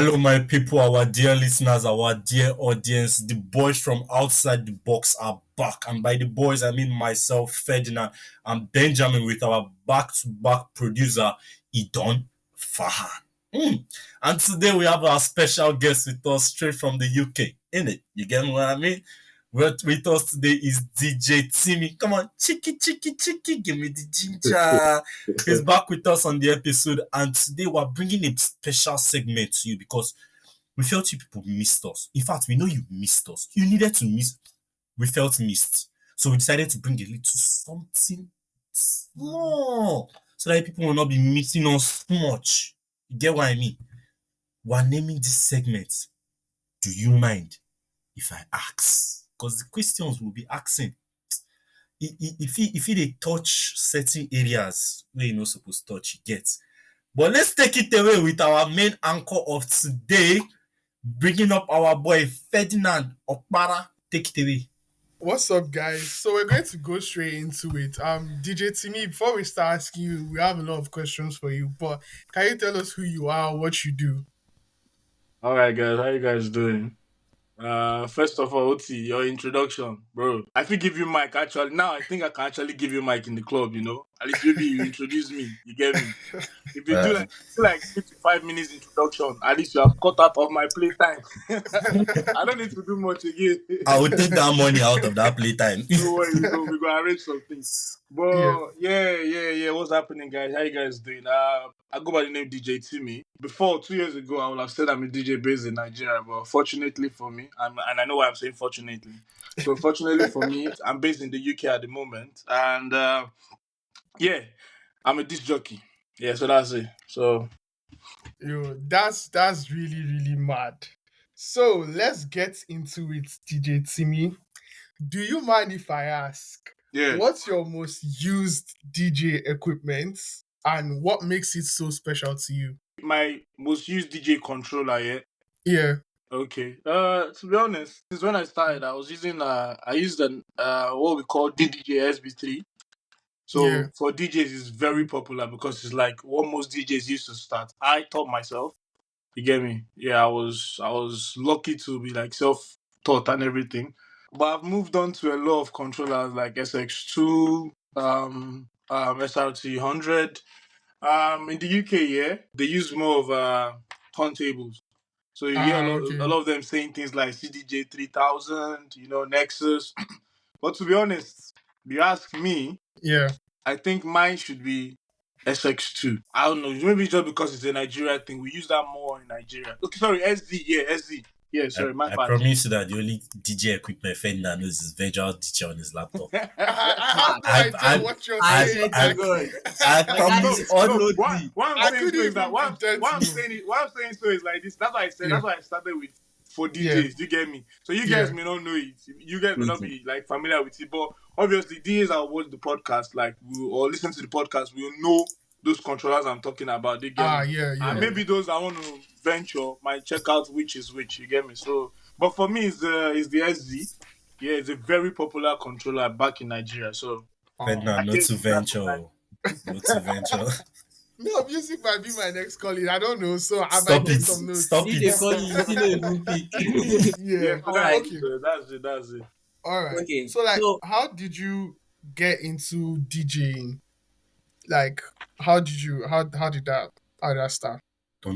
Hello, my people, our dear listeners, our dear audience. The boys from Outside the Box are back. And by the boys, I mean myself, Ferdinand, and Benjamin with our back-to-back producer, Idon Fahan. And today we have our special guest with us straight from the UK. Innit? You get what I mean? With us today is DJ Timi. Come on, chicky, give me the ginger. He's back with us on the episode, and today we're bringing a special segment to you because we felt you people missed us. In fact, we know you missed us. You needed to miss. We felt missed. So we decided to bring a little something small so that people will not be missing us too much. You get what I mean? We're naming this segment. Do you mind if I ask? Because the questions we'll be asking, if they touch certain areas where you're not supposed to touch, you get. But let's take it away with our main anchor of today, bringing up our boy Ferdinand Okpara. Take it away. What's up, guys? So we're going to go straight into it. DJ Timi, before we start asking you, we have a lot of questions for you. But can you tell us who you are, what you do? All right, guys. How you guys doing? First of all, Oti, your introduction, bro. I think give you mic actually. Now I think I can actually give you mic in the club. At least maybe you introduce me. You get me? If you do like 55 minutes introduction, at least you have cut out of my playtime. I don't need to do much again. I will take that money out of that playtime. No worries, bro. We're gonna arrange some things. But yeah. What's happening, guys? How you guys doing? I go by the name DJ Timi. Before 2 years ago, I would have said I'm a DJ based in Nigeria, but fortunately for me, and I know why I'm saying fortunately. So fortunately for me, I'm based in the UK at the moment, and I'm a disc jockey. Yeah, so that's it. So That's really, really mad. So let's get into it, DJ Timi. Do you mind if I ask? Yeah. What's your most used DJ equipment and what makes it so special to you? My most used DJ controller, yeah. Yeah. Okay. To be honest, since when I started, I was using I used an what we call DJ SB3. So for DJs, it's very popular because it's like what most DJs used to start. I taught myself. You get me? Yeah, I was lucky to be like self-taught and everything. But I've moved on to a lot of controllers like SX2, SRT 100. In the UK, they use more of turntables. So you hear a lot of them saying things like CDJ 3000, Nexus. But to be honest, if you ask me, I think mine should be SX2. I don't know, maybe just because it's a Nigeria thing. We use that more in Nigeria. Okay, sorry, SZ. Yeah, sorry, my bad. I promise you that the only DJ equipment Ferdinand knows is virtual DJ on his laptop. I what you're saying. I promise what I'm saying so is like this. That's why I said. That's why I started with for DJs. You get me? So you guys may not know it. You guys may not be like familiar with it, but obviously DJs that watch the podcast, or listen to the podcast, will know those controllers I'm talking about. They get me? And maybe those that want to venture might check out which is which. You get me? So, but for me, it's the SZ. Yeah, it's a very popular controller back in Nigeria. So, not to venture. Not to venture. No, music might be my next calling. I don't know. So I Stop might get some notes. Stop it. That's it. All right. Okay. So how did you get into DJing? Like, how did that start? No.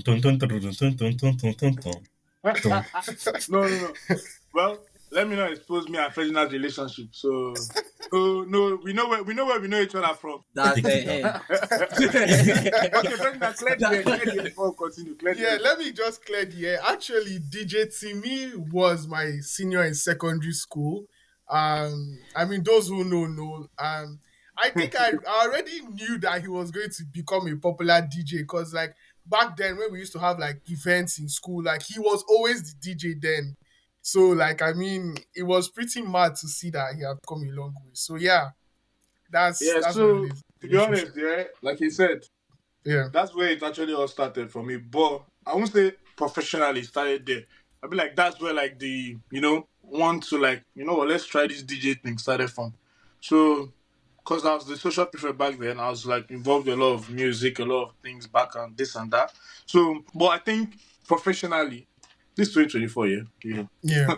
Well, let me not expose me and Ferdinand's relationship. So, no, we know where we know each other from. That's the Okay, Ferdinand, clear the air before we continue. Let me just clear the air. Actually, DJ Timi was my senior in secondary school. I mean, those who know. I think I already knew that he was going to become a popular DJ because, like, back then when we used to have like events in school, like he was always the DJ then. So, like, I mean, it was pretty mad to see that he had come a long way. So, that's so to be honest, like he said, that's where it actually all started for me. But I won't say professionally started there. I mean, like that's where like the want to let's try this DJ thing started from. So, because I was the social prefect back then, I was like involved in a lot of music, a lot of things back and this and that. So, but I think professionally, this 2024, yeah. Yeah.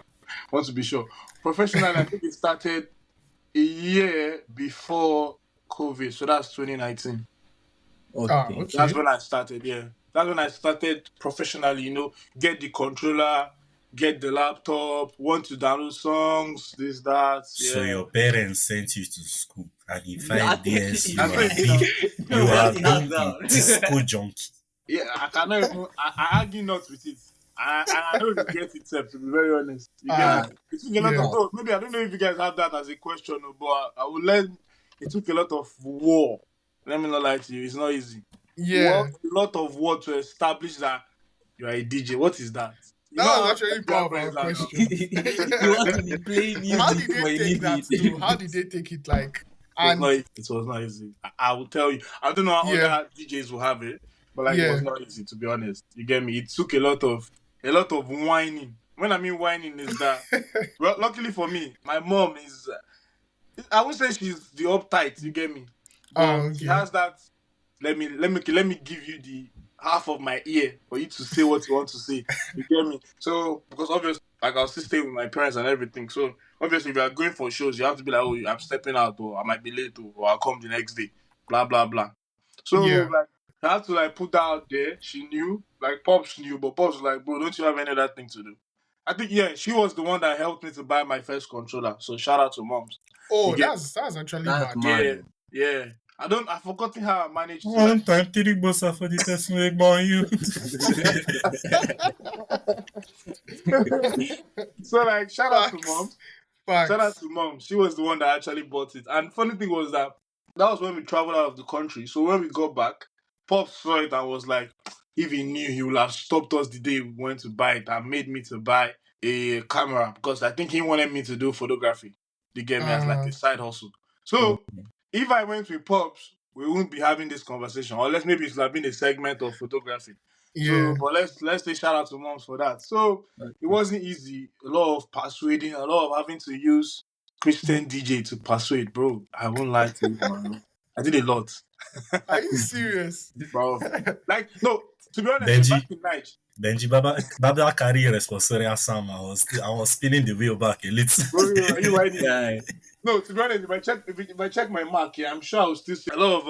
Want to be sure. Professionally, I think it started a year before COVID, so that's 2019. Okay. That's when I started, yeah. That's when I started professionally, get the controller, get the laptop, want to download songs, this, that, So yeah. your parents sent you to school, and in 5 years That's what it is. you have been a disco junkie. Yeah, I cannot even, I argue not with it. I don't regret it, Seth, to be very honest. You get me? It took a lot of, no, maybe I don't know if you guys have that as a question, but I would learn, it took a lot of war. Let me not lie to you, it's not easy. Yeah. A lot of work to establish that you are a DJ. What is that? That was actually part of our question. You want to be playing music. How did they take that too? How did they take it like? It was not easy. I will tell you. I don't know how other DJs will have it, but it was not easy, to be honest. You get me? It took a lot of whining. When I mean whining is that, well, luckily for me, my mom is, I would say she's the uptight. You get me? But she has that. Let me give you the half of my ear for you to say what you want to say. You get me? So because obviously, like, I'll still stay with my parents and everything. So obviously, if you are going for shows, you have to be like, oh, I'm stepping out, or I might be late, or I'll come the next day. Blah blah blah. So like, I had to like put that out there. She knew, like Pops knew, but Pops was like, bro, don't you have any other thing to do? I think she was the one that helped me to buy my first controller. So shout out to moms. Oh, that's actually bad. Yeah. I've forgotten how I managed to. One time, Tiri Bossa for the test make on you. So like, shout out to mom. Shout out to mom. She was the one that actually bought it. And funny thing was that was when we traveled out of the country. So when we got back, Pop saw it and was like, if he knew, he would have stopped us the day we went to buy it and made me to buy a camera, because I think he wanted me to do photography. They gave me as like a side hustle. So if I went with Pops, we wouldn't be having this conversation, unless maybe it's like been a segment of photography. Yeah. So, but let's say shout out to moms for that. So it wasn't easy. A lot of persuading, a lot of having to use Christian DJ to persuade, bro. I won't lie to you, man. I did a lot. Are you serious, bro? Like, no. To be honest, back in night. Benji, Baba carry responsibility. Sam, I was spinning the wheel back a little. Bro, are you riding? Yeah. No, to be honest, if I check my mark, I'm sure I'll still see a lot of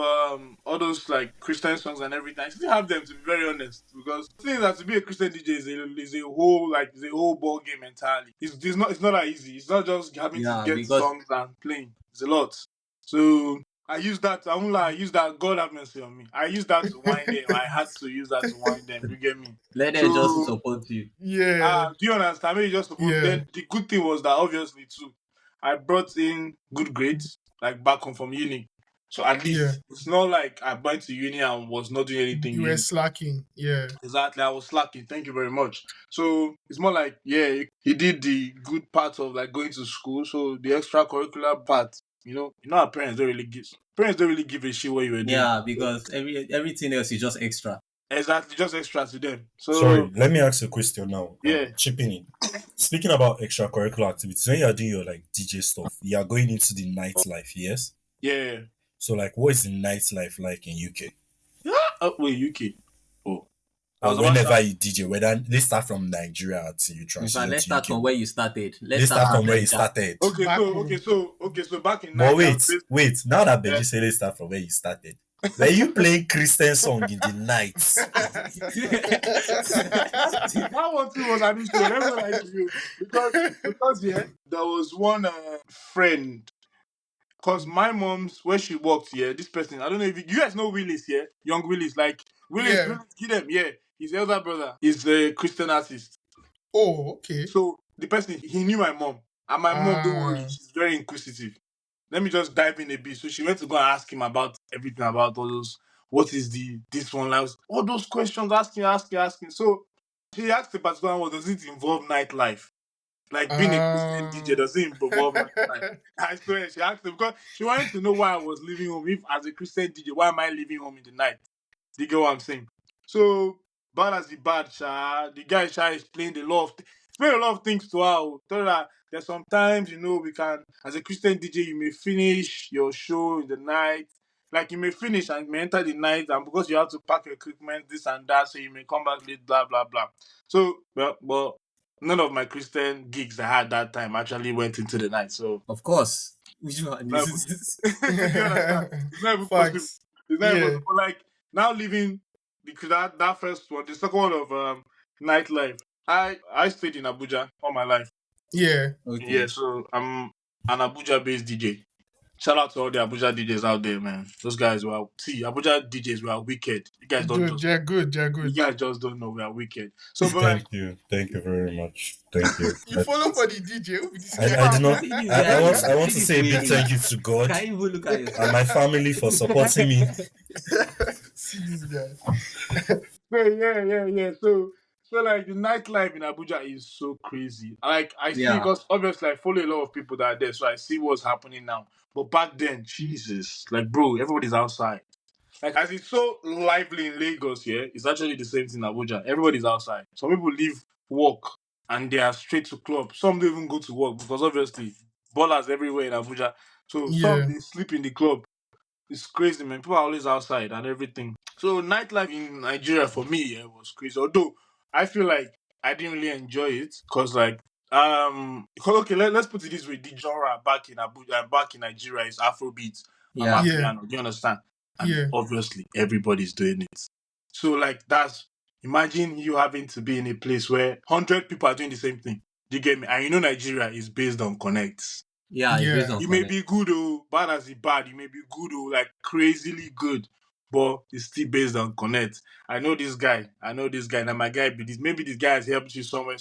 all those like Christian songs and everything. I still have them, to be very honest, because the thing is that to be a Christian DJ is a whole ball game entirely. It's not that easy. It's not just having to get songs and playing. It's a lot. So I use that. I won't lie. I use that. God have mercy on me. I use that to wind them. I had to use that to wind them. You get me? Let them just support you. Yeah. Do you understand? Maybe just support. Then the good thing was that obviously too, I brought in good grades, like back home from uni. So at least it's not like I went to uni and was not doing anything. You were slacking. Yeah. Exactly. I was slacking. Thank you very much. So it's more like, he did the good part of like going to school. So the extracurricular part, our parents don't really give a shit what you were doing. Yeah, because everything else is just extra. Exactly, just extra to them. So sorry, let me ask you a question now. Yeah. Chipping in. Speaking about extracurricular activities, when you are doing your like DJ stuff, you are going into the nightlife, yes? Yeah. So like, what is the nightlife like in UK? Wait, UK. Oh. Or whenever you DJ, let's start from Nigeria until you transition. In fact, let's start from where you started. Let's start from where you started. Okay, so back in But wait. Now that Benji said let's start from where you started, were you playing Christian song in the night? That one too was an issue. Let me lie to you, because there was one friend. Because my mom's, where she worked, this person, I don't know if you guys know Willis, Young Willis, like Willis, get him, his elder brother is a Christian artist. Oh, okay. So the person, he knew my mom, and my mom, don't worry, she's very inquisitive. Let me just dive in a bit. So she went to go and ask him about everything about all those, what is this one like, all those questions, asking. So she asked the particular one, does it involve nightlife? Like being a Christian DJ, does it involve nightlife? I swear, she asked him because she wanted to know why I was leaving home. If as a Christian DJ, why am I leaving home in the night? Do you get what I'm saying? So bad as the bad, the guy explained a lot of things to her. Tell her that there's sometimes, we can, as a Christian DJ, you may finish your show in the night. like you may finish and you may enter the night, and because you have to pack equipment, this and that, so you may come back late, blah blah blah. So, but none of my Christian gigs I had that time actually went into the night. So, Of course. Which one do you is understand? It's not even possible. Facts. It's not even Yeah. possible. Like now leaving that first one, the second one of Nightlife. I stayed in Abuja all my life. Yeah. Yeah, Okay. so I'm an Abuja-based DJ. Shout out to all the Abuja DJs out there, man. Those guys were Abuja DJs were wicked. You guys don't Good. just Yeah. Good. Yeah. you Good. guys just don't know we are wicked. So, but like, Thank you very much. Thank you. You follow for the DJ. Who be this I guy? do not. See this I guy, want. I want see to this say a big way. thank you to God Can you even look at yourself? and my family for supporting me. See this guy. yeah. So like the nightlife in Abuja is so crazy. Like I see, Yeah. because obviously I follow a lot of people that are there, so I see what's happening now. But back then, Jesus, like bro, everybody's outside. Like as it's so lively in Lagos, yeah, it's actually the same thing in Abuja. Everybody's outside. Some people leave work and they are straight to club. Some don't even go to work because obviously ballers everywhere in Abuja. So some Yeah. they sleep in the club. It's crazy, man. People are always outside and everything. So nightlife in Nigeria for me, yeah, was crazy. Although I feel like I didn't really enjoy it because like okay, let's put it this way: the genre back in Abuja, back in Nigeria is Afrobeat and Yeah. Yeah. Mapiano. Do you understand? And Yeah. obviously everybody's doing it. So like that's imagine you having to be in a place where 100 people are doing the same thing. Do you get me? And you know Nigeria is based on connects. Yeah, it's based Yeah. on You may connect. be good, oh, bad as it bad. You may be good, oh, like crazily good, but it's still based on connect. I know this guy. I know this guy. Now my guy be this. Maybe this guy has helped you somewhere.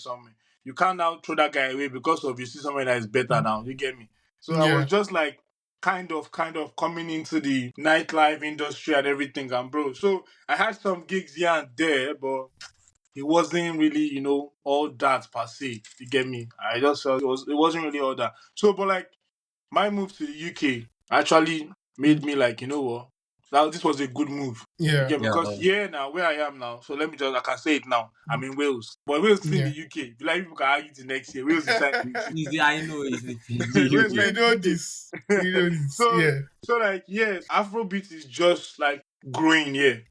You can't now throw that guy away because of you see somewhere that is better now. You get me? So I was Yeah. just like kind of coming into the nightlife industry and everything, and bro. So I had some gigs here and there, but it wasn't really, all that per se. You get me? I just felt it wasn't really all that. So, but like my move to the UK actually made me like, you know what? Now this was a good move. You Yeah. get me? Yeah. Because now where I am now, so let me I can say it now. I'm in Wales. But Wales is in the Yeah. UK. If you like people can argue to next year. Wales is inside the Easy, I know it's Wales is We inside okay. the know UK. this. We know this. So Yeah. so like yes, Afrobeat is just like growing here.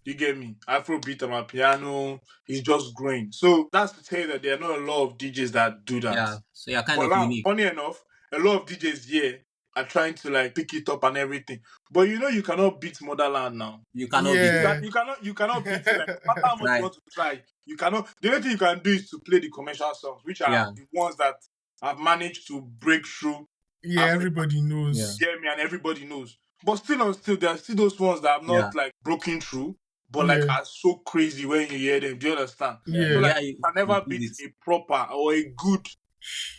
You get me? Afrobeat and my piano is just growing. So that's to tell you that there are not a lot of DJs that do that. Yeah. So you're kind But of now, unique. funny enough, a lot of DJs here are trying to like pick it up and everything. But you cannot beat Motherland now. You cannot beat You it. can Yeah. you cannot beat it. Like no matter how much you Right. want to try, you cannot. The only thing you can do is to play the commercial songs, which are Yeah. the ones that have managed to break through Yeah. Africa. Everybody Yeah. knows. Get me, and everybody knows. But still, there are still those ones that have Yeah. not like broken through, but like Yeah. are so crazy when you hear them. Do you understand? Yeah. So Yeah. like Yeah. you can You never did beat it. a proper or a good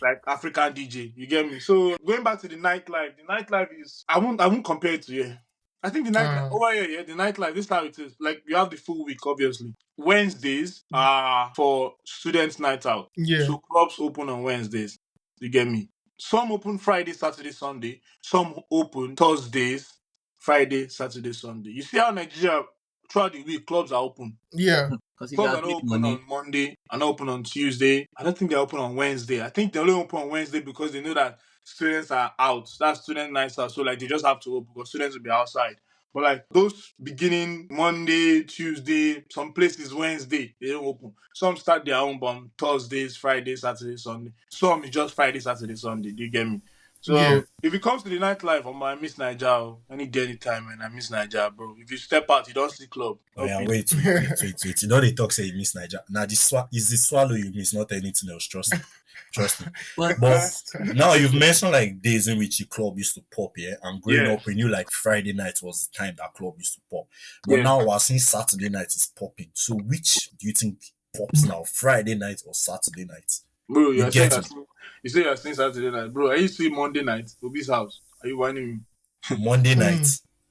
like African DJ. You get me? So going back to the nightlife is I won't compare it to I think the nightlife over here, the nightlife, this is how it is. Like you have the full week, obviously. Wednesdays are for students' night out. Yeah. So clubs open on Wednesdays. You get me? Some open Friday, Saturday, Sunday. Some open Thursdays, Friday, Saturday, Sunday. You see how Nigeria throughout the week clubs are open. Yeah. Because you Clubs are guys not make open money. on Monday, are not open on Tuesday. I don't think they're open on Wednesday. I think they're only open on Wednesday because they know that students are out. That's student nights out. So like they just have to open because students will be outside. But like those beginning Monday, Tuesday, some places Wednesday, they don't open. Some start their own on Thursdays, Fridays, Saturday, Sunday. Some is just Friday, Saturday, Sunday. Do you get me? Yeah. So if it comes to the nightlife, I miss Nigeria. Any day, anytime, man. I miss Nigeria, bro. If you step out, you don't see club. Oh No yeah, pity. wait. You know they talk say you miss Niger. Now is the swallow you miss, not anything else. Trust me. But But now you've mentioned like days in which the club used to pop, yeah. And growing Yes. up, we knew like Friday night was the time that club used to pop. But Yeah. now we're seeing Saturday night is popping. So which do you think pops now? Friday night or Saturday night? Bro, You you're saying get that it? you say you're saying Saturday night. Bro, are you seeing Monday night? Obi's house. Are you whining me? Monday night.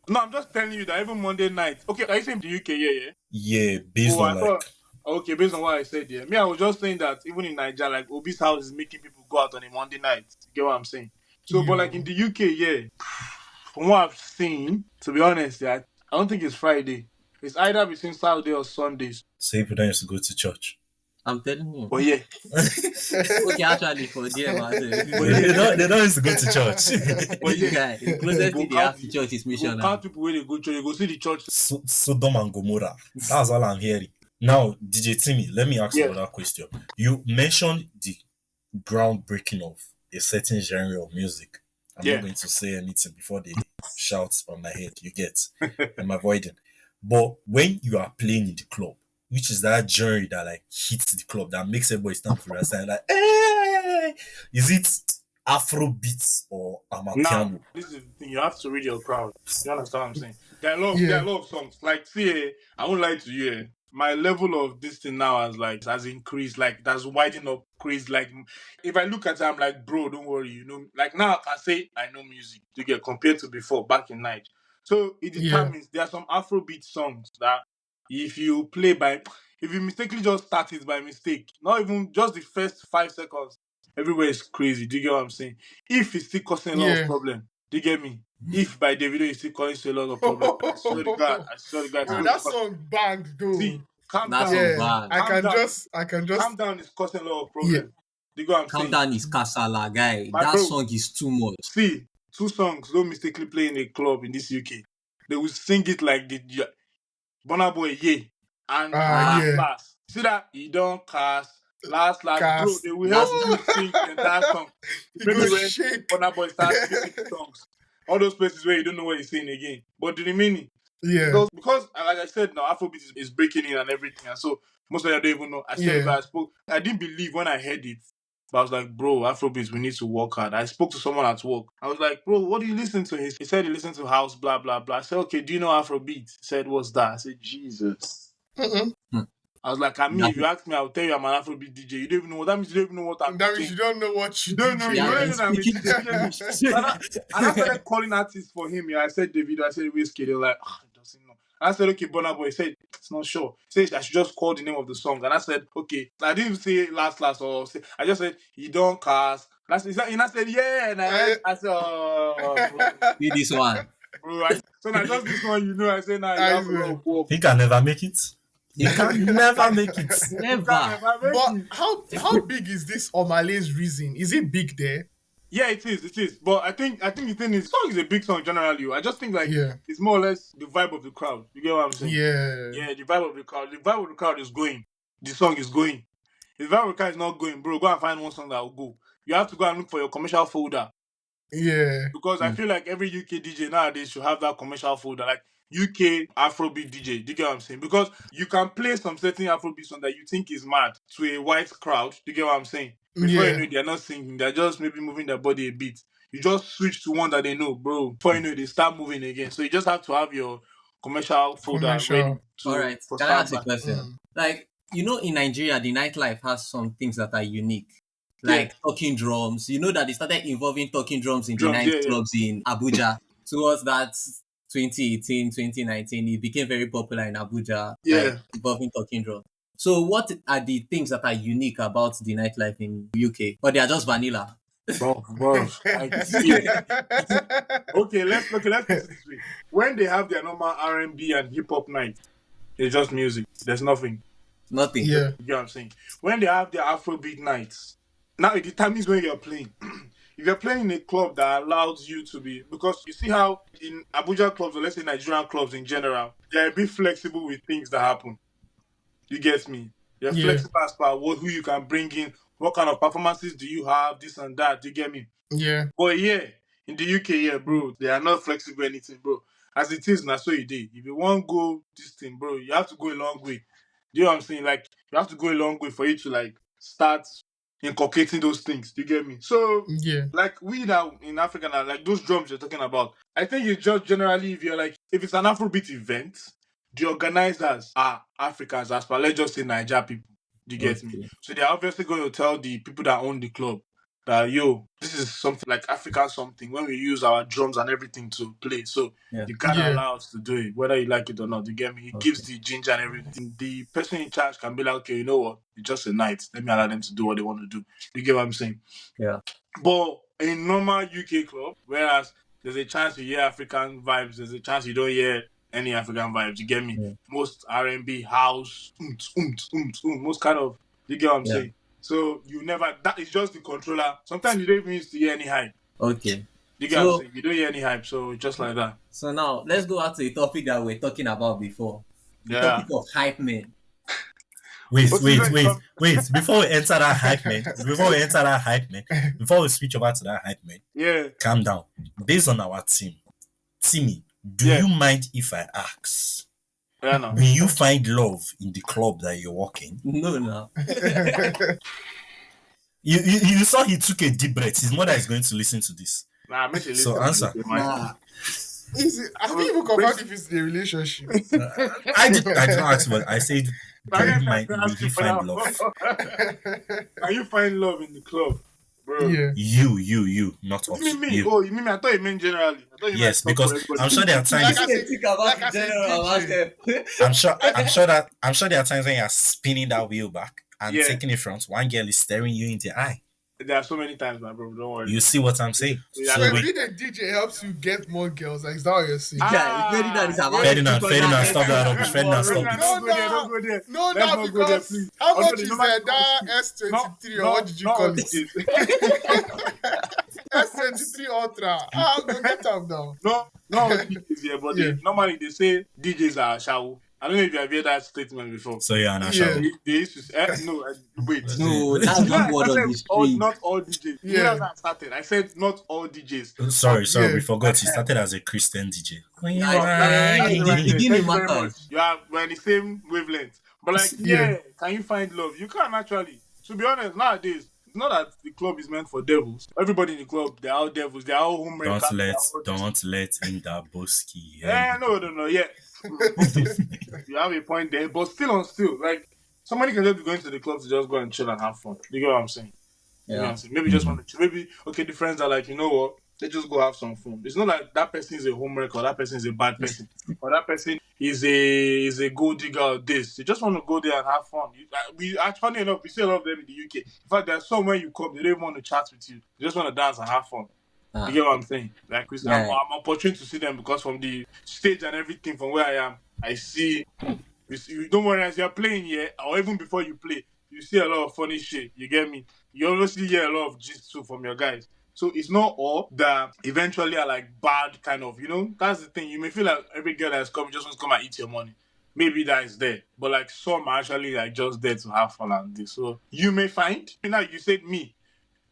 No, I'm just telling you that even Monday night. Okay, are you saying the UK, yeah? Yeah, based Oh, on I like thought okay, based on what I said, yeah. Me, I was just saying that even in Nigeria, like Obi's house is making people go out on a Monday night. You get what I'm saying? So, but like in the UK, yeah, from what I've seen, to be honest, yeah, I don't think it's Friday. It's either between Saturday or Sundays. say people don't used to go to church. I'm telling you. But yeah. Okay, actually, for them, I say, They don't used to go to church. But yeah. guy, the closest thing they have to church is you go missionary. count people where they go church, you go see the church. Sodom and Gomorrah. That's all I'm hearing. Now, DJ Timi, let me ask you another question. You mentioned the groundbreaking of a certain genre of music. I'm not going to say anything before they shout on my head. You get? I'm avoiding. But when you are playing in the club, which is that genre that like hits the club that makes everybody stand for us and like, hey! Is it Afro beats or amapiano? Now, this is the thing. You have to read your crowd. You understand what I'm saying? There are a lot of songs. Like, see, I won't lie to you. My level of this thing now has increased. Like, that's widened up, crazy. Like, if I look at it, I'm like, bro, don't worry. You know, like now I can say I know music to get compared to before back in night. So it determines there are some Afrobeat songs that if you mistakenly just start it by mistake, not even just the first 5 seconds, everywhere is crazy. Do you get what I'm saying? If it's still causing a lot of problem, do you get me? If by the video it's still causing a lot of problem, I swear to God, Yo, that song banged though. See, calm That's down. bad. I can just Calm down is causing a lot of problem. Do you get what I'm Calm saying? down is Kasala, guy. My That bro, song is too much. See, 2 songs don't mistakenly play in a club in this UK. They will sing it like the Burna Boy, yeah. And last. See that? You don't cast. Last. Bro, they will help you sing the entire song. Maybe when Burna Boy starts speaking songs. All those places where you don't know what he's saying again. But do the meaning? Yeah. Because, like I said, now Afrobeat is breaking in and everything. And so, most of you don't even know. I didn't believe when I heard it. But I was like, bro, Afrobeat, we need to work hard. I spoke to someone at work. I was like, bro, what do you listen to? He said he listened to house, blah, blah, blah. I said, okay, do you know Afrobeat? He said, what's that? I said, Jesus. I was like, if you ask me, I'll tell you I'm an Afrobeat DJ. You don't even know what that means. You don't even know what I'm That means you don't know what you don't know. You don't know that I'm a DJ. And I started calling artists for him. I said David. I said Whiskey. They're like, he doesn't know. And I said, okay, Burna Boy. He said, it's not sure. He said, I should just call the name of the song. And I said, okay. I didn't say last or say, I just said, you don't cast. And I said, yeah. And I said, oh, bro. See this one. Bro, so now just this one, you know, I said, now you have a lot of work. He can never make it. You can never make it. Never. But how big is this Omale's Reason? Is it big there? Yeah, it is. But I think the thing is, song is a big song generally. I just think like it's more or less the vibe of the crowd. You get what I'm saying? Yeah, the vibe of the crowd. The vibe of the crowd is going. The song is going. If the vibe of the crowd is not going, bro, go and find one song that will go. You have to go and look for your commercial folder. Yeah. Because I feel like every UK DJ nowadays should have that commercial folder, like UK Afrobeat DJ. Do you get what I'm saying? Because you can play some certain Afrobeat song that you think is mad to a white crowd. Do you get what I'm saying? Before you know it, they're not singing, they're just maybe moving their body a bit. You just switch to one that they know, bro. Before you know it, they start moving again. So you just have to have your commercial folder ready to. All right. Can I ask a question? Like, you know, in Nigeria, the nightlife has some things that are unique. Like talking drums. You know that they started involving talking drums in the nightclubs in Abuja. Towards that 2018, 2019, it became very popular in Abuja. Like, involving talking drums. So what are the things that are unique about the nightlife in UK? Or they are just vanilla? Bro. Okay, let's put it this way. When they have their normal R&B and hip-hop night, it's just music. There's nothing. Nothing. Yeah. You know what I'm saying? When they have their Afrobeat nights, now it determines when you're playing. If you're playing in a club that allows you to be, because you see how in Abuja clubs, or let's say Nigerian clubs in general, they're a bit flexible with things that happen. You get me? You're flexible as per who you can bring in, what kind of performances do you have, this and that. Do you get me? Yeah. But in the UK, bro, they are not flexible anything, bro. As it is, now so you did. If you want to go this thing, bro, you have to go a long way. Do you know what I'm saying? Like, you have to go a long way for you to, like, start inculcating those things. Do you get me? So, like, we now in Africa now, like, those drums you're talking about, I think it's just generally, if it's an Afrobeat event, the organizers are Africans, as per, let's just say, Niger people. Do you get me? So they're obviously going to tell the people that own the club that, this is something like African something when we use our drums and everything to play. So you can't allow us to do it, whether you like it or not. You get me? It gives the ginger and everything. The person in charge can be like, okay, you know what? It's just a night. Let me allow them to do what they want to do. You get what I'm saying? Yeah. But in normal UK club, whereas there's a chance you hear African vibes, there's a chance you don't hear any African vibes. You get me? Most R&B, house, most kind of You get what I'm saying? So you never, that is just the controller. Sometimes you don't even used to hear any hype. Okay. You get what I'm saying? You don't hear any hype, so just like that. So now let's go out to the topic that we are talking about before. The topic of hype men. Wait. Before we enter that hype man, before we switch over to that hype man, calm down. Based on our team, Timi, do you mind if I ask? Yeah, no. Will you find love in the club that you're working? No. You saw he took a deep breath. His mother is going to listen to this. Nah, I so answer. Have you even confirmed if it's a relationship? I did not ask, but I said, will you find love? Can you find love in the club, bro? Yeah. You, not us. Me. You. Oh, you mean me? I thought you meant generally. Yes, because I'm sure there are times. I'm sure there are times when you're spinning that wheel back and taking it front. One girl is staring you in the eye. There are so many times, my bro. Don't worry. You see what I'm saying? Yeah, so being a DJ helps you get more girls. Like, is that what you're saying? Ferdinand, stop that rubbish. Ferdinand, stop it. Don't go there. No, because how much is that S23 or what did you call it? S23 Ultra. I'm going to get them now. No, DJs here, but normally they say DJs are shower. I don't know if you have heard that statement before. So you're an shower. They used to say, wait. No, that's not word on the street. Not all DJs. Yeah. When I started, I said not all DJs. Sorry, we forgot. He started as a Christian DJ. We're in the same wavelength. But like, can you find love? You can't actually. To be honest, nowadays, it's not that the club is meant for devils. Everybody in the club, they're all devils. They're all homemakers. Don't let in that boski. No. Yeah. You have a point there, but still, like somebody can just be going to the club to just go and chill and have fun. You get what I'm saying? Yeah. Maybe just want to. Maybe the friends are like, you know what? They just go have some fun. It's not like that person is a homewrecker or that person is a bad person or that person is a gold digger or this. They just want to go there and have fun. Funny enough, we see a lot of them in the UK. In fact, there's somewhere you come, they don't even want to chat with you. They just want to dance and have fun. You get what I'm saying? Like, I'm opportunity to see them because from the stage and everything from where I am, I see. You don't worry, as you're playing here, or even before you play, you see a lot of funny shit. You get me? You obviously hear a lot of gist too from your guys. So it's not all that eventually are like bad kind of, that's the thing. You may feel like every girl that's coming just wants to come and eat your money. Maybe that is there. But like some are actually like just there to have fun and this. So you may find, now you said me,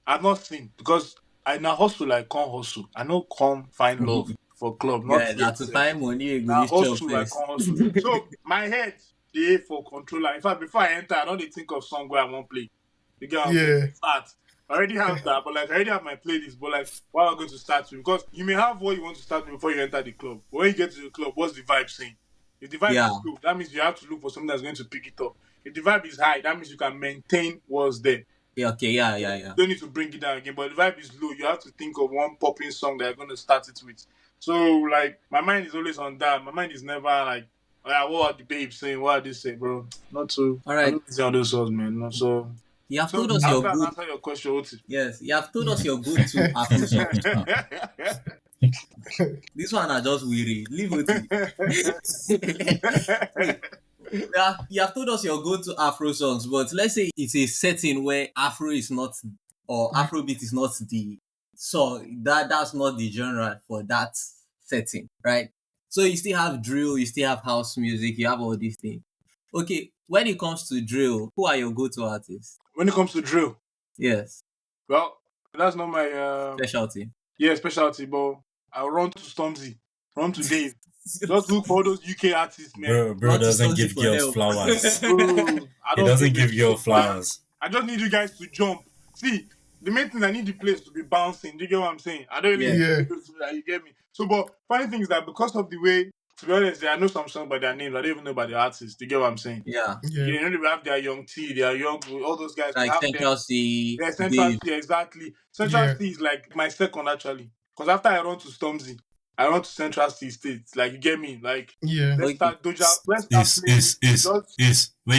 I've not seen because I now hustle like come hustle. I know come find love for club. Not that's the time when you hustle like come hustle. So my head they for controller. In fact, before I enter, I don't think of song where I won't play. You get start. I already have that, but like I already have my playlist. But like, what am I going to start with? Because you may have what you want to start with before you enter the club. But when you get to the club, what's the vibe saying? If the vibe is low, that means you have to look for something that's going to pick it up. If the vibe is high, that means you can maintain what's there. Yeah, okay, yeah. You don't need to bring it down again. But if the vibe is low, you have to think of one popping song that you're going to start it with. So like, my mind is always on that. My mind is never like, what are the babes saying? What are they saying, bro? Not so. All right. I don't see all those songs, man. Not so. You have told us you're good. Answer your question, Oti. Yes, you have told us you're good to Afro songs. This one are just weary. Leave it. You have told us you're good to Afro songs, but let's say it's a setting where Afro is not, or Afrobeat is not the song. That's not the genre for that setting, right? So you still have drill, you still have house music, you have all these things. Okay, when it comes to drill, who are your go-to artists? When it comes to drill? Yes. Well, that's not my... specialty. Yeah, specialty, but I'll run to Stormzy, run to Dave. Just look for those UK artists, man. Bro doesn't give girls flowers. He doesn't give girls flowers. I just need you guys to jump. See, the main thing, I need the place to be bouncing. Do you get what I'm saying? I don't really you get me? So, but funny thing is that because of the way, to be honest, I know some songs by their names. I don't even know by the artists. Do you get what I'm saying? Yeah. You know, we have their Young T, their Young, all those guys. Like Central C. Yeah, Central C, exactly. Central C is like my second, actually. Because after I run to Stormzy, I run to Central C States. Like, you get me? Like, let's start Doja. Where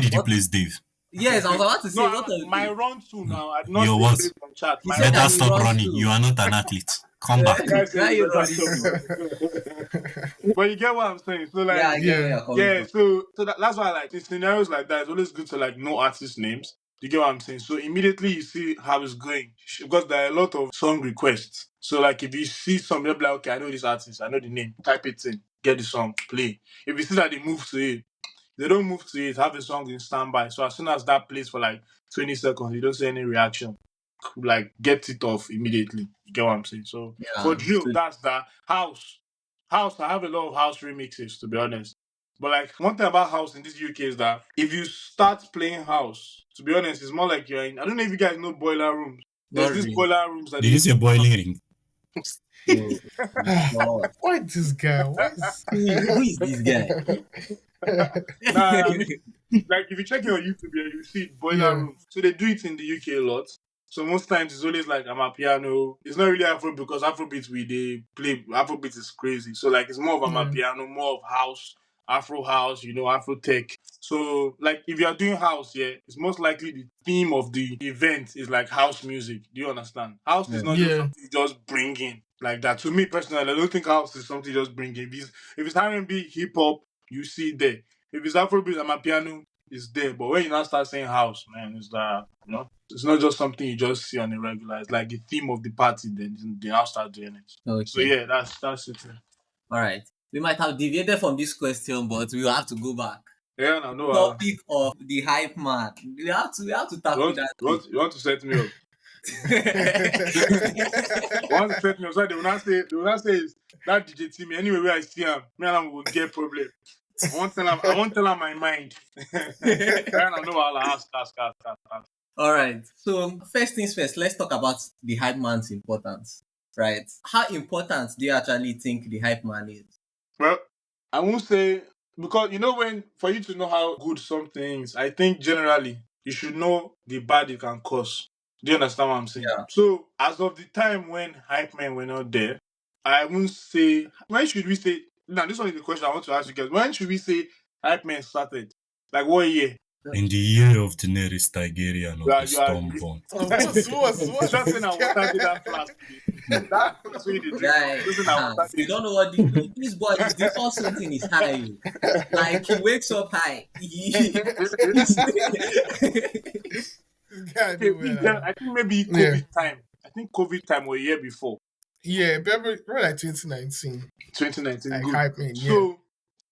did you place Dave? Yes, I was about to say. My run to now, I did not say from chat. Better stop running. You are not an athlete. Come back. But you get what I'm saying. So like, so that's why like in scenarios like that, it's always good to like know artist names. You get what I'm saying? So immediately you see how it's going because there are a lot of song requests. So like if you see something, you'll be like, okay, I know this artist, I know the name, type it in, get the song, play. If you see that they move to it, they don't move to it, have the song in standby. So as soon as that plays for like 20 seconds, you don't see any reaction. Like get it off immediately. You get what I'm saying? So for drill, that's the house. House, I have a lot of house remixes to be honest. But like one thing about house in this UK is that if you start playing house, to be honest, it's more like you're in. I don't know if you guys know boiler rooms. There's this boiler rooms that did you say boiling ring? Why this guy? Who is this guy? Nah, like if you check your YouTube, you see boiler rooms. So they do it in the UK a lot. So most times it's always like I'm a piano. It's not really Afro because Afrobeat they play Afrobeat is crazy. So like it's more of I'm a piano, more of house, Afro house, Afro tech. So like if you are doing house, it's most likely the theme of the event is like house music. Do you understand? House is not just something you just bring in like that. To me personally, I don't think house is something you just bring in. If it's R&B, hip hop, you see it there. If it's Afrobeat, I'm a piano, it's there. But when you now start saying house, man, it's that it's not just something you just see on a regular. It's like the theme of the party. Then they now start doing it. Okay. So yeah, that's it. All right, we might have deviated from this question, but we will have to go back. Yeah, no. Topic of the hype man. We have to tackle that. You want to set me up? Want to set me up? So they will not say that DJ Timi. Anyway, where I see him, me and him will get problem. I won't tell him my mind. I know I'll ask. All right. So first things first, let's talk about the hype man's importance. Right? How important do you actually think the hype man is? Well, I won't say because for you to know how good something is, I think generally you should know the bad it can cause. Do you understand what I'm saying? Yeah. So as of the time when hype men were not there, I won't say when should we say. Now, this one is the question I want to ask you guys. When should we say hype men started? Like what year? In the year of Daenerys Targaryen of the Stormborn. What's just saying I wanted that flask. That's what you did. You don't know what this boy is before something is high. Like he wakes up high. I think maybe COVID time. I think COVID time or a year before. Yeah, remember like 2019. 2019, like good. Hype Man, yeah. So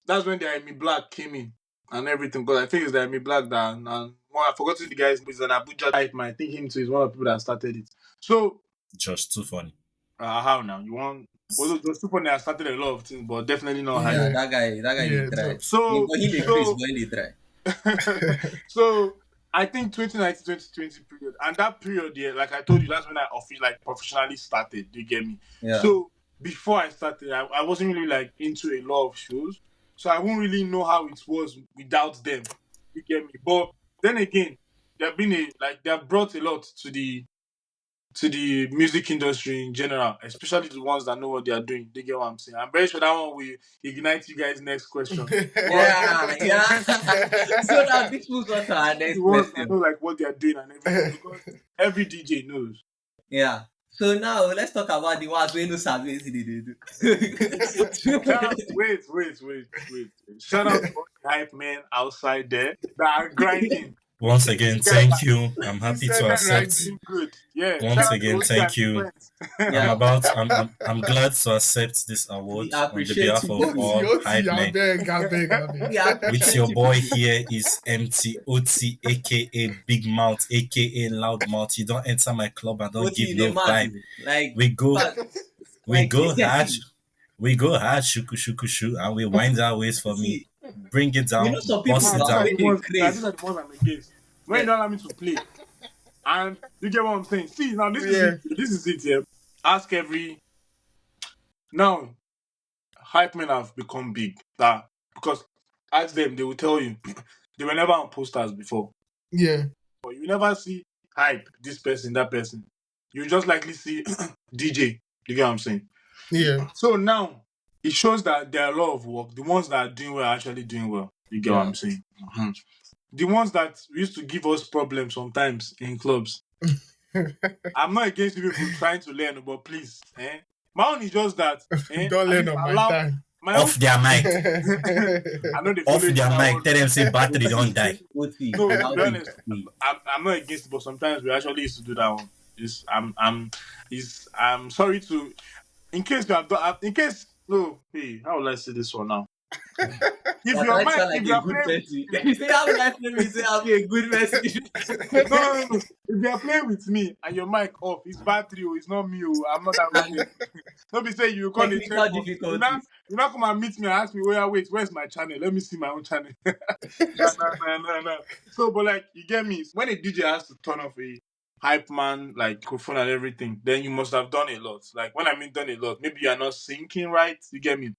that's when the Amy Black came in and everything. Because I think it's the Amy Black that and I forgot the guy's name. He's an Abuja hype man. I think him too is one of the people that started it. So just too funny. How now? You want? Well, those too funny. I started a lot of things, but definitely not hype. Yeah, that guy he tried. So he tried. So I think 2019, 2020 period. And that period, like I told you, that's when I professionally started. Do you get me? Yeah. So before I started, I wasn't really into a lot of shows. So I won't really know how it was without them. You get me? But then again, they have brought a lot to the music industry in general, especially the ones that know what they are doing. They get what I'm saying. I'm very sure that one will ignite you guys' next question. yeah. So now this moves on to our next question. I know what they are doing and everything because every DJ knows. Yeah. So now let's talk about the ones we know service they do. Wait. Shout out to all the hype men outside there that are grinding. Once again, thank you. I'm happy to accept. Good. Yeah. Once again, thank you. I'm glad to accept this award on the behalf of all hype men. With your boy here is MTOT, aka Big Mouth, aka Loud Mouth. You don't enter my club and don't give no vibe. We go hard, shuku, and we wind our ways for me. Bring it down, bust it down. These are the ones I'm against. When you don't allow me to play, and you get what I'm saying. See, now this is it. Yeah. Ask every. Now, hype men have become big. Because ask them, they will tell you they were never on posters before. Yeah. But you never see hype, this person, that person. You just likely see DJ. You get what I'm saying? Yeah. So now it shows that there are a lot of work. The ones that are doing well are actually doing well. You get what I'm saying? Mm-hmm. The ones that used to give us problems sometimes in clubs. I'm not against people trying to learn, but please, my own is just that. Don't learn on my time. Off their mic. I know they Off their mic. Tell them say battery don't die. No, to be honest, I'm not against it, but sometimes we actually used to do that one. I'm sorry to, in case you have done, how will I say this one now? If you're playing, you say how will I play with you? I'll be a good message. No. If you're playing with me and your mic off, it's battery, it's not me. I'm not that way. Don't be saying you call it difficult. You not come and meet me and ask me, wait, where's my channel? Let me see my own channel. No. So, but like, you get me? When a DJ has to turn off a hype man, like microphone and everything, then you must have done a lot. Like, when I mean done a lot, maybe you're not syncing right. You get me?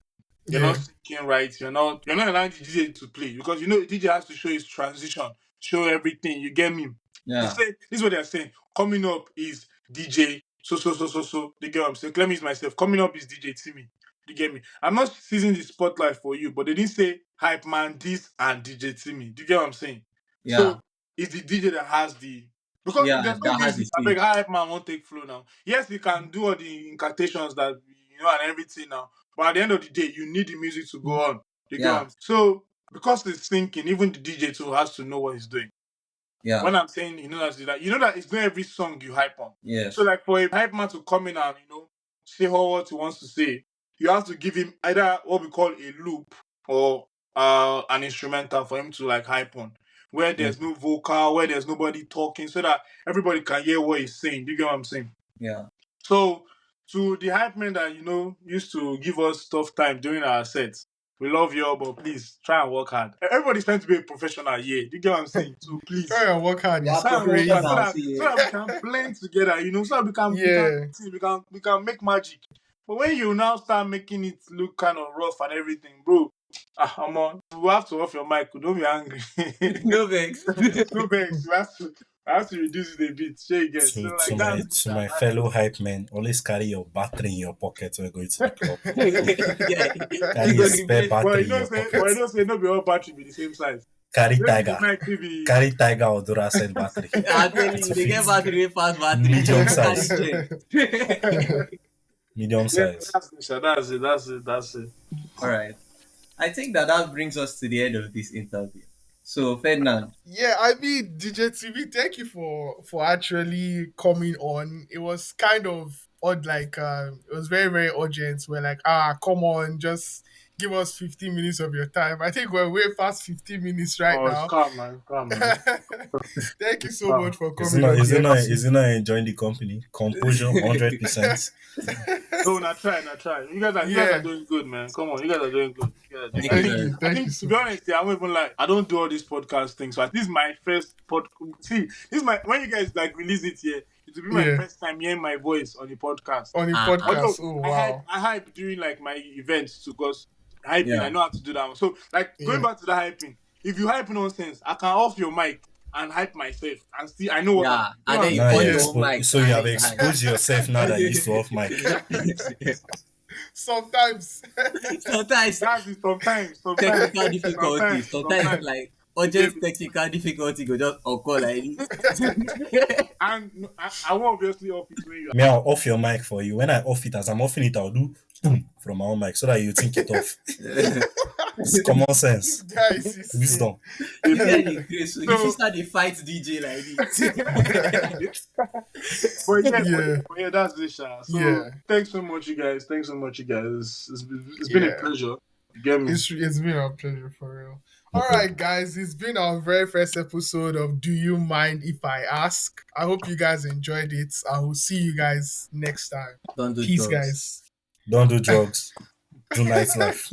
You're not syncing right. You're not allowing the DJ to play, because you know the DJ has to show his transition, show everything. You get me? Yeah. This is what they're saying. Coming up is DJ so. You get what I'm saying? Let me use myself. Coming up is DJ Timi. You get me? I'm not seizing the spotlight for you, but they didn't say hype man this and DJ Timi. Do you get what I'm saying? Yeah. So it's the DJ that has the, because there's no music. I beg, hype man won't take flow now. Yes, he can do all the incantations that and everything now. But at the end of the day, you need the music to go on. You get what I'm saying? So because it's syncing, even the DJ too has to know what he's doing. Yeah. When I'm saying that it's not every song you hype on. Yeah. So like for a hype man to come in and say what he wants to say, you have to give him either what we call a loop or an instrumental for him to like hype on, where there's no vocal, where there's nobody talking, so that everybody can hear what he's saying. Do you get what I'm saying? Yeah. So to the hype men that used to give us tough time during our sets, we love you all, but please try and work hard. Everybody's trying to be a professional here. Do you get what I'm saying? So please try and work hard. So that we can blend together, so that we can make magic. But when you now start making it look kind of rough and everything, bro, come on, we have to off your mic. Don't be angry. No vex. No vex. I have to reduce it a bit. Sure you get. To my fellow hype men, always carry your battery in your pocket when going to the club. Carry a spare battery in your pocket. But you don't say no be all battery be the same size. Carry Tiger or Duracell battery. I tell you, they get battery fast battery. Medium size. Medium size. That's it. All right. I think that brings us to the end of this interview. So, Ferdinand. Yeah, I mean, DJ Timi, thank you for actually coming on. It was kind of odd, like, it was very, very urgent. We're like, come on, just give us 15 minutes of your time. I think we're way past 15 minutes now. Come on. Thank you so much for coming on. Is it not enjoying the company? Composure, 100%. No, not try. You guys are doing good, man. Come on, you guys are doing good. Thank you. To be honest, I won't even lie. I don't do all these podcast things. So this is my first podcast. See, this is when you guys like release it here. It will be my first time hearing my voice on the podcast. Oh wow! I hype during like my events too, because hyping, I know how to do that one. So like going back to the hyping, if you hype nonsense, I can off your mic and hype myself and see. I know what. And then you on your mic. So you have exposed yourself now that you used to off mic. Sometimes. That's it. Sometimes. Technical difficulty. Sometimes like urgent technical difficulty go just occur like this. And I will obviously off it when you. I'll off your mic for you. When I off it, as I'm offing it, I'll do boom from my own mic so that you think it off. It's common sense. Guys, wisdom. If you start the fight DJ like this. But that's this. So thanks so much, you guys. It's been a pleasure. You get me? It's been a pleasure for real. All right, guys, it's been our very first episode of Do You Mind If I Ask? I hope you guys enjoyed it. I will see you guys next time. Peace, guys. Don't do drugs. Do nightlife.